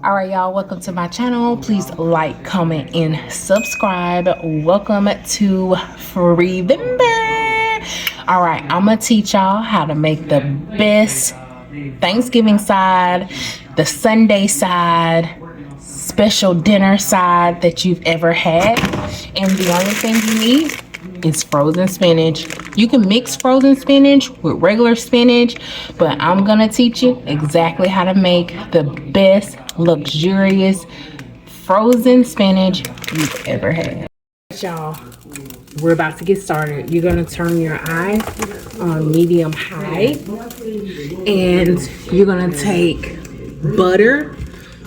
All right, y'all, welcome to my channel. Please like, comment, and subscribe. Welcome to FREEVEMBER. All right, I'm gonna teach y'all how to make the best Thanksgiving side, the Sunday side, special dinner side that you've ever had. And the only thing you need is frozen spinach. You can mix frozen spinach with regular spinach, but I'm gonna teach you exactly how to make the best luxurious frozen spinach you've ever had. Y'all, we're about to get started. You're gonna turn your eye on medium high, and you're gonna take butter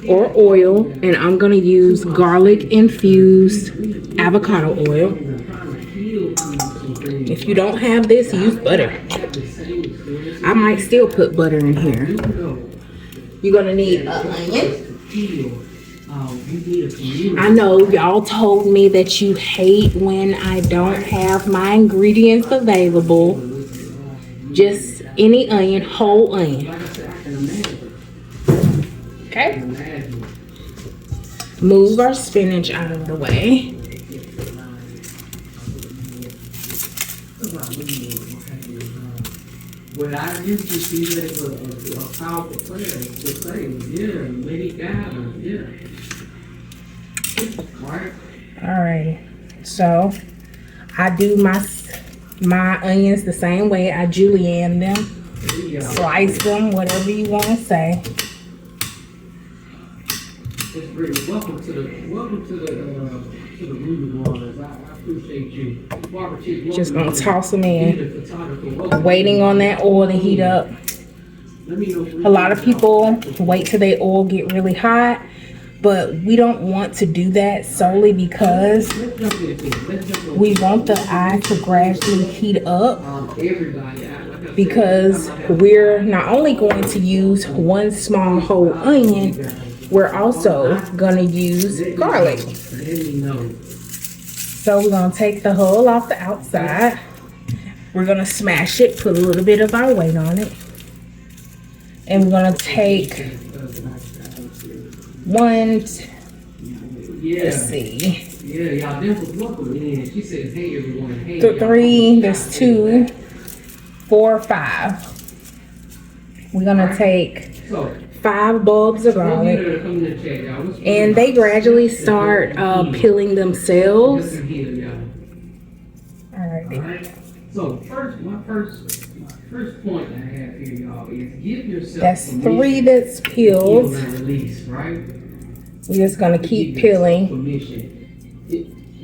or oil, and I'm gonna use garlic infused avocado oil. If you don't have this, use butter. I might still put butter in here. You're gonna need an onion. I know y'all told me that you hate when I don't have my ingredients available. Just any onion, whole onion. Okay? Move our spinach out of the way. What I used to see that was a powerful player to say, yeah, Lady Gaga, yeah. Right. Alrighty, so I do my onions the same way. I julienne them, slice them, whatever you want to say. It's really welcome to the Ruby Waters. I appreciate you. Just gonna toss them in, waiting on that oil to heat up. A lot of people wait till their oil get really hot, but we don't want to do that solely because we want the eye to gradually heat up, because we're not only going to use one small whole onion, we're also gonna use garlic. So we're gonna take the hull off the outside. We're gonna smash it, put a little bit of our weight on it. And we're gonna take let's see. Three, there's 2, 4, 5. We're gonna take 5 bulbs of garlic, and they gradually start peeling themselves. Alrighty. So my first point I have here, y'all, is give yourself. That's 3 that's peeled. Release, right? We're just gonna keep peeling.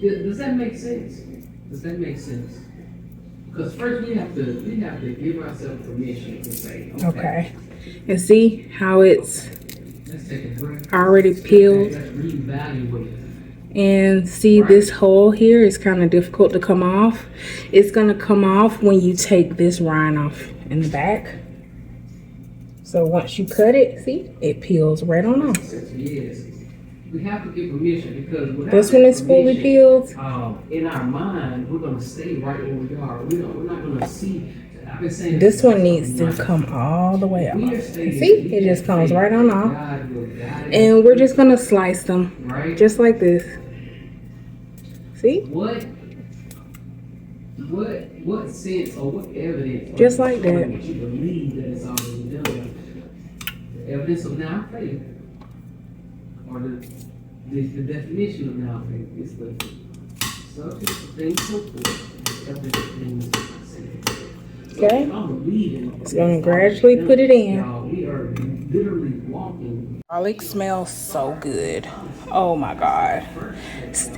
Does that make sense? Does that make sense? Because first we have to give ourselves permission to say, okay. And see how it's already peeled? And see, this hole here is kind of difficult to come off. It's gonna come off when you take this rind off in the back. So once you cut it, see, it peels right on off. Yes. We have to give permission, because this one is fully peeled. In our mind, we're gonna stay right where we are. We're not gonna see. This one needs to come all the way off. See, it just comes right on off. And we're just gonna slice them just like this. See? What sense or what evidence? Just like that. What you believe that it's already done? The evidence of now faith, or the definition of now faith is the subject of things so forth, the evidence of things I say. Okay, it's gonna gradually put it in. We are literally walking. Garlic smells so good. Oh my God.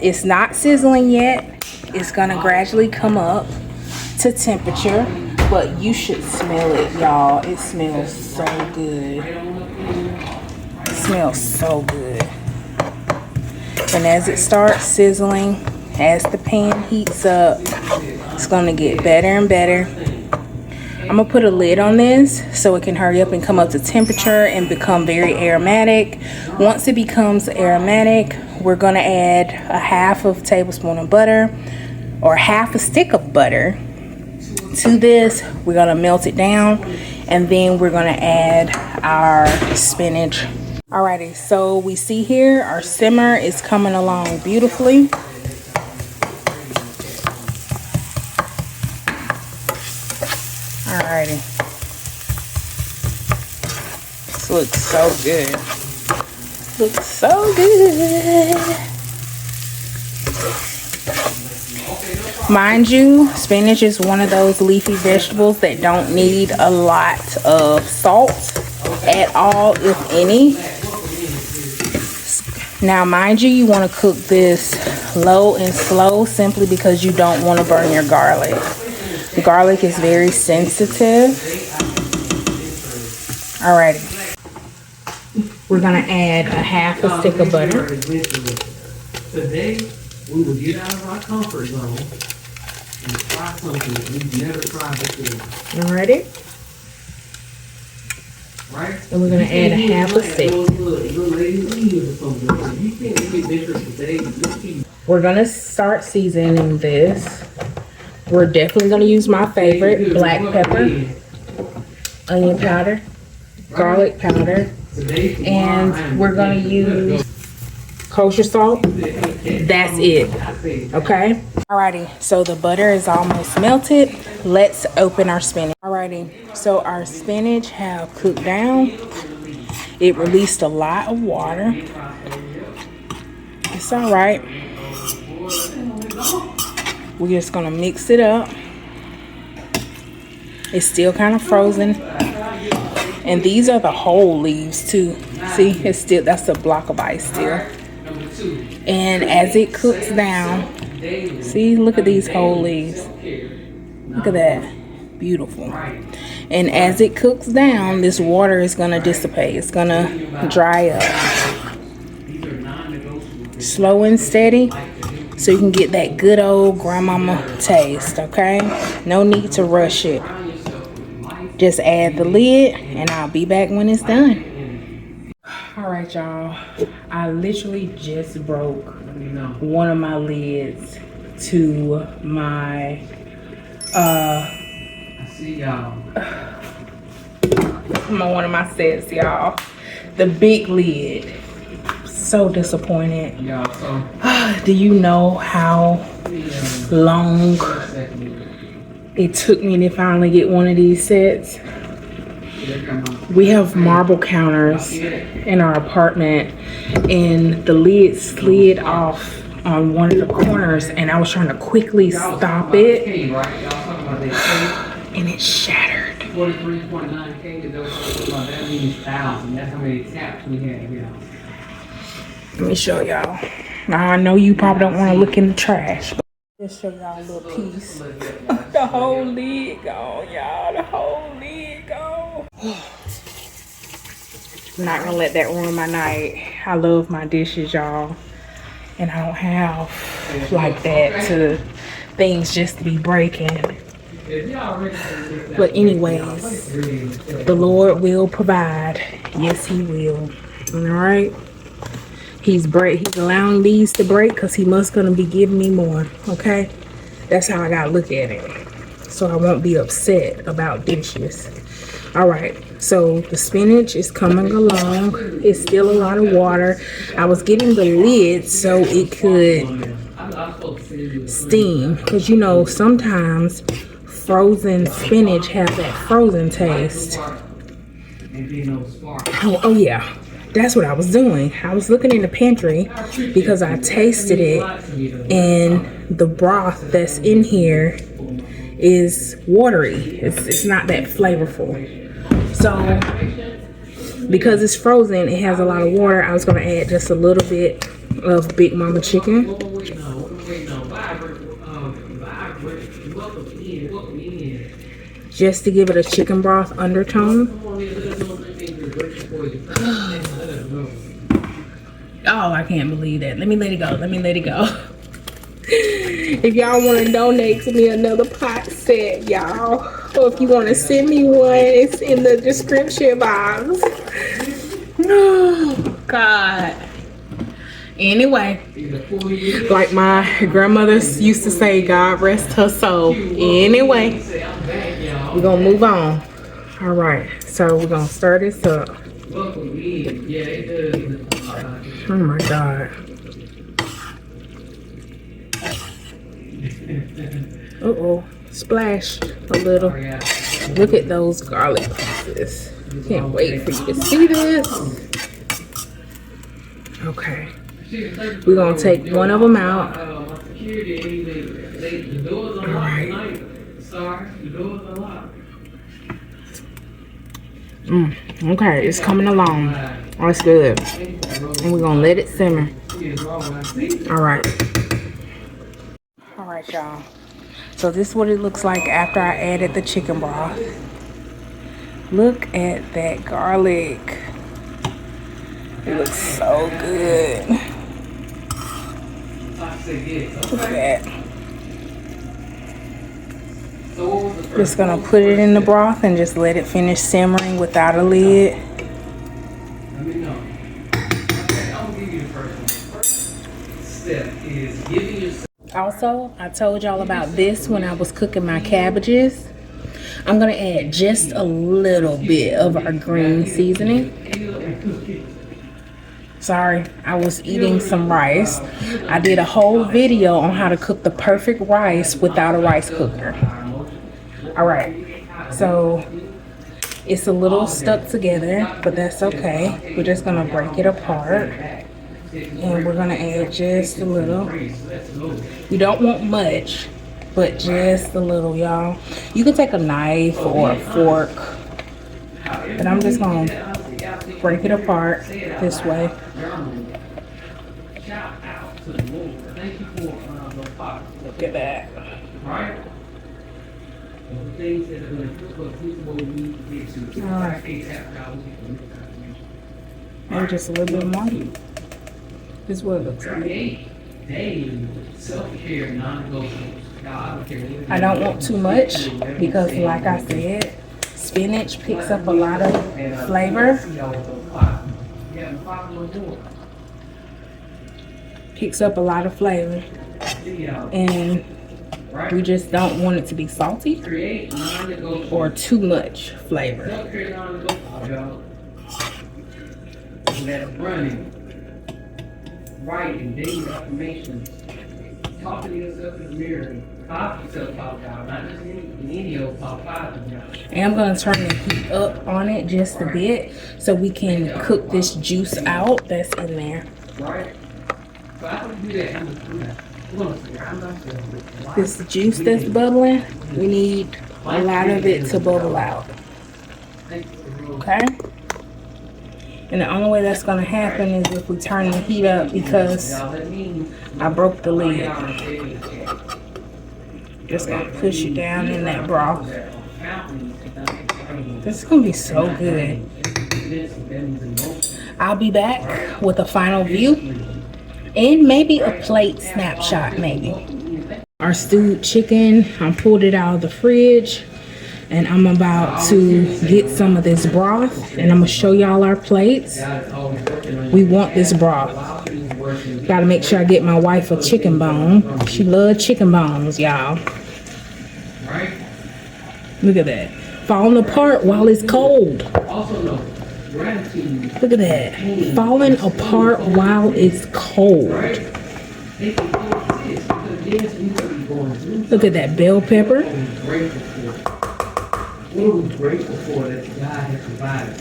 It's not sizzling yet. It's gonna gradually come up to temperature, but you should smell it, y'all. It smells so good. It smells so good. And as it starts sizzling, as the pan heats up, it's gonna get better and better. I'm gonna put a lid on this so it can hurry up and come up to temperature and become very aromatic. Once it becomes aromatic, we're gonna add a 1/2 tablespoon of butter, or 1/2 stick of butter to this. We're gonna melt it down, and then we're gonna add our spinach. Alrighty, so we see here our simmer is coming along beautifully. Alrighty. This looks so good. Looks so good. Mind you, spinach is one of those leafy vegetables that don't need a lot of salt at all, if any. Now, mind you, you want to cook this low and slow simply because you don't want to burn your garlic. The garlic is very sensitive. Alrighty. We're going to add a half a stick of butter. Today, we will get out of our comfort zone and try something that we've never tried before. Alrighty. Right? And we're going to add a half a stick. We're going to start seasoning this. We're definitely going to use my favorite, black pepper, onion powder, garlic powder, and we're going to use kosher salt. That's it. Okay? Alrighty, so the butter is almost melted. Let's open our spinach. Alrighty, so our spinach have cooked down. It released a lot of water. It's alright. We're just gonna mix it up. It's still kind of frozen. And these are the whole leaves too. See, it's still, that's a block of ice still. And as it cooks down, see, look at these whole leaves. Look at that. Beautiful. And as it cooks down, this water is going to dissipate. It's going to dry up. Slow and steady so you can get that good old grandmama taste, okay? No need to rush it. Just add the lid and I'll be back when it's done. All right, y'all. I literally just broke one of my lids to my I see y'all. One of my sets, y'all. The big lid. So disappointed. Do you know how long it took me to finally get one of these sets? We have marble counters in our apartment, and the lid slid off on one of the corners, and I was trying to quickly stop it, and it shattered. 43.9K, that means 1,000. That's how many taps we have here. Let me show y'all. Now, I know you probably don't want to look in the trash, but just show y'all a little piece. The whole lid gone, y'all. The whole lid gone. I'm not gonna let that ruin my night. I love my dishes, y'all, and I don't have like that to things just to be breaking. But anyways, the Lord will provide. Yes, He will. All right. He's allowing these to break because He must gonna be giving me more. Okay, that's how I gotta look at it, so I won't be upset about dishes. All right, so the spinach is coming along. It's still a lot of water. I was getting the lid so it could steam, because you know sometimes frozen spinach has that frozen taste. Oh yeah, that's what I was doing. I was looking in the pantry because I tasted it, and the broth that's in here is watery. It's not that flavorful. So because it's frozen, it has a lot of water. I was going to add just a little bit of Big Mama chicken. Just to give it a chicken broth undertone. Oh, I can't believe that. Let me let it go. Let me let it go. If y'all want to donate to me another pot set, y'all, or if you want to send me one, it's in the description box. Oh, God. Anyway, like my grandmother used to say, God rest her soul. Anyway, we're going to move on. All right, so we're going to stir this up. Oh my God. Uh-oh. Splash a little. Look at those garlic pieces. Can't wait for you to see this. Okay. We're going to take one of them out. Alright. Okay, it's coming along. That's good. And we're going to let it simmer. Alright. Alright, y'all. So this is what it looks like after I added the chicken broth. Look at that garlic. It looks so good. Look at that. Just gonna put it in the broth and just let it finish simmering without a lid. Also, I told y'all about this when I was cooking my cabbages. I'm gonna add just a little bit of our green seasoning. Sorry, I was eating some rice. I did a whole video on how to cook the perfect rice without a rice cooker. All right, so it's a little stuck together, but that's okay. We're just gonna break it apart. And we're gonna add just a little. You don't want much, but just a little, y'all. You can take a knife or a fork, but I'm just gonna break it apart this way. Look at that. Alright. And just a little bit more. This is what it looks like. I don't want too much because, like I said, spinach picks up a lot of flavor. Picks up a lot of flavor. And we just don't want it to be salty or too much flavor. Writing daily affirmations, talking to yourself in the mirror, pop yourself out, y'all. Not just any old pop five, y'all. And I'm gonna turn the heat up on it just a bit so we can cook this juice out that's in there. Right. So I can do that. This juice that's bubbling, we need a lot of it to bubble out. Okay. And the only way that's going to happen is if we turn the heat up because I broke the lid. Just going to push it down in that broth. This is going to be so good. I'll be back with a final view and maybe a plate snapshot maybe. Our stewed chicken, I pulled it out of the fridge. And I'm about to get some of this broth and I'm gonna show y'all our plates. We want this broth. Gotta make sure I get my wife a chicken bone. She loves chicken bones, y'all. Look at that. Falling apart while it's cold. Look at that. Falling apart while it's cold. Look at that bell pepper.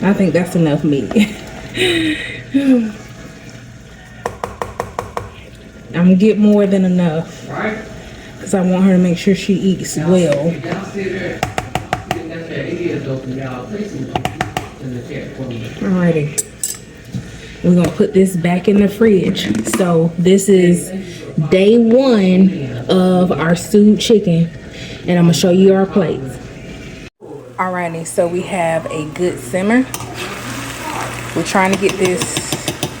I think that's enough meat. I'm gonna get more than enough because I want her to make sure she eats well. Alrighty, we're gonna put this back in the fridge. So this is day 1 of our stewed chicken, and I'm gonna show you our plates. Alrighty, so we have a good simmer. We're trying to get this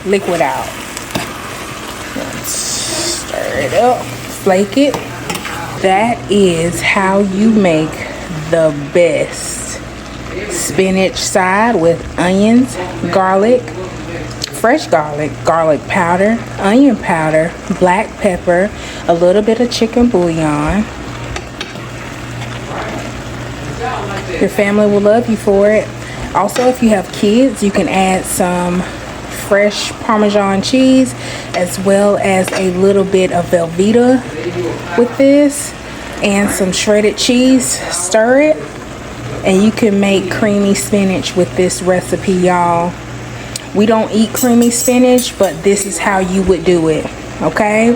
liquid out. Let's stir it up, flake it. That is how you make the best spinach side with onions, garlic, fresh garlic, garlic powder, onion powder, black pepper, a little bit of chicken bouillon. Your family will love you for it. Also, if you have kids, you can add some fresh Parmesan cheese as well as a little bit of Velveeta with this and some shredded cheese. Stir it and you can make creamy spinach with this recipe, y'all. We don't eat creamy spinach, but this is how you would do it, okay?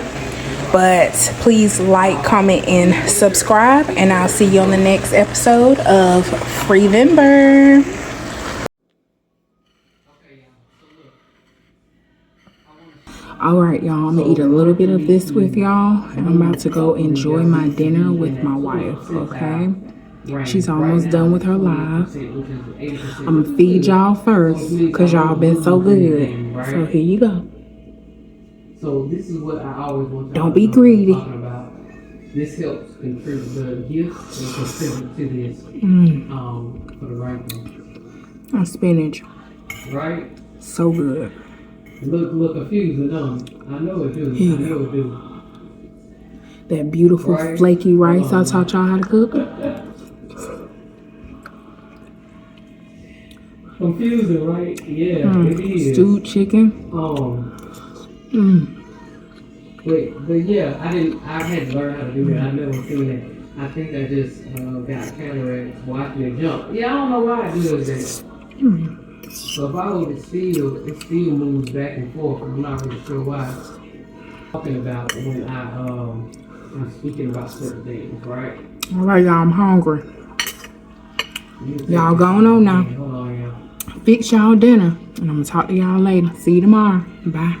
But please like, comment, and subscribe, and I'll see you on the next episode of FREEVEMBER. All right, y'all, I'm gonna eat a little bit of this with y'all, and I'm about to go enjoy my dinner with my wife, okay? She's almost done with her live. I'm gonna feed y'all first because y'all been so good. So here you go. So this is what I always want. Don't be greedy. This helps contribute the gifts and contribute to this for the right thing. And spinach. Right? So good. Look confusing, I know it do. I know it do. That beautiful flaky rice I taught y'all how to cook. Confusing, right? Yeah, it is. Stewed chicken. But yeah, I had to learn how to do that. I never seen that. I think I just got cataracts watching it jump. Yeah, I don't know why I do that. So if I hold it still moves back and forth. I'm not really sure why. Talking about when I'm speaking about certain things, right? All right, y'all, I'm hungry. Y'all going on now. Hold on, yeah. Fix y'all dinner, and I'm gonna talk to y'all later. See you tomorrow. Bye.